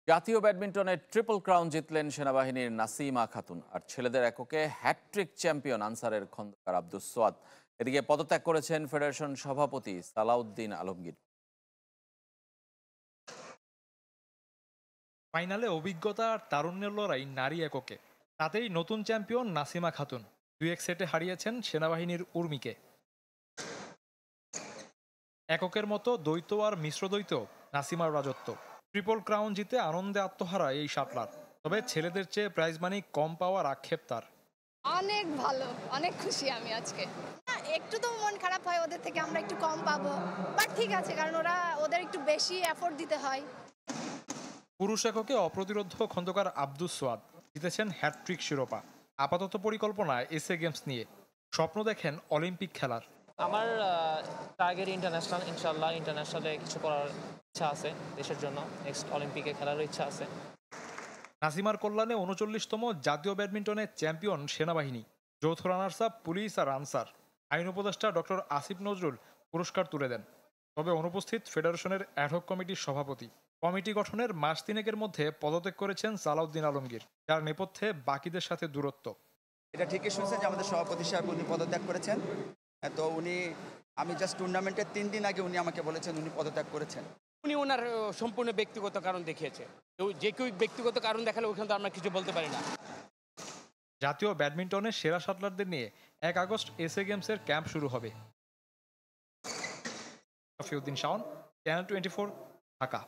জাতীয় ব্যাডমিন্টনে triple crown জিতলেন সেনাবাহিনীর নাসিমা খাতুন। আর ছেলেদের এককে হ্যাটট্রিক চ্যাম্পিয়ন আনসারের খন্দকার আব্দুস সোয়াদ। এদিকে পদত্যাগ করেছেন ফেডারেশন সভাপতি সালাউদ্দিন আলমগীর। ফাইনালে অভিজ্ঞতা আর তারুণ্যের লড়াই নারী এককে, তাতেই নতুন চ্যাম্পিয়ন নাসিমা খাতুন 2-1 সেটে হারিয়েছেন সেনাবাহিনীর উর্মিকে। এককের মতো দ্বৈত আর মিশ্র দ্বৈত নাসিমার রাজত্ব। ট্রিপল ক্রাউন জিতে আনন্দে আত্মহারা এই শাটলার। তবে ছেলেদের চেয়ে প্রাইজ মানি কম পাওয়ার আক্ষেপ তার। অনেক ভালো, অনেক খুশি আমি আজকে। একটু তো মন খারাপ হয় ওদের থেকে আমরা একটু কম পাবো, বাট ঠিক আছে, কারণ ওদের একটু বেশি এফোর্ট দিতে হয়। পুরুষ এককে অপ্রতিরোধ খন্দকার আব্দুস সোয়াদ জিতেছেন হ্যাটট্রিক শিরোপা। আপাতত পরিকল্পনা এসএ গেমস নিয়ে, স্বপ্ন দেখেন অলিম্পিক খেলার। আমার টার্গেট ইন্টারন্যাশনাল, ইনশাল্লাহ ইন্টারন্যাশনালে কিছু করার ইচ্ছা আছে দেশের জন্য। নেক্সট অলিম্পিকে খেলারও ইচ্ছা আছে। নাসিমার কল্যাণে 39তম জাতীয় ব্যাডমিন্টনের চ্যাম্পিয়ন সেনাবাহিনী। যৌথ রানার্স আপ পুলিশ আর আনসার। আইন উপদেষ্টা ডক্টর আসিফ নজরুল পুরস্কার তুলে দেন। তবে অনুপস্থিত ফেডারেশনের অ্যাডহক কমিটির সভাপতি। কমিটি গঠনের মাস তিনেকের মধ্যে পদত্যাগ করেছেন সালাউদ্দিন আলমগীর, যার নেপথ্যে বাকিদের সাথে দূরত্ব। এটা ঠিকই শুনছেন যে আমাদের সভাপতি সাহেব উনি পদত্যাগ করেছেন। তো আমি জাস্ট টুর্নামেন্টের 3 দিন আগে উনি আমাকে বলেছেন উনি পদত্যাগ করেছেন। উনি ওনার সম্পূর্ণ ব্যক্তিগত কারণ দেখিয়েছে। তো যে কেউ ব্যক্তিগত কারণ দেখালে ওখানে তো আমরা কিছু বলতে পারি না। জাতীয় ব্যাডমিন্টনের সেরা শাটলারদের নিয়ে 1 আগস্ট এসএ গেমসের ক্যাম্প শুরু হবে। শাওন, চ্যানেল 24, ঢাকা।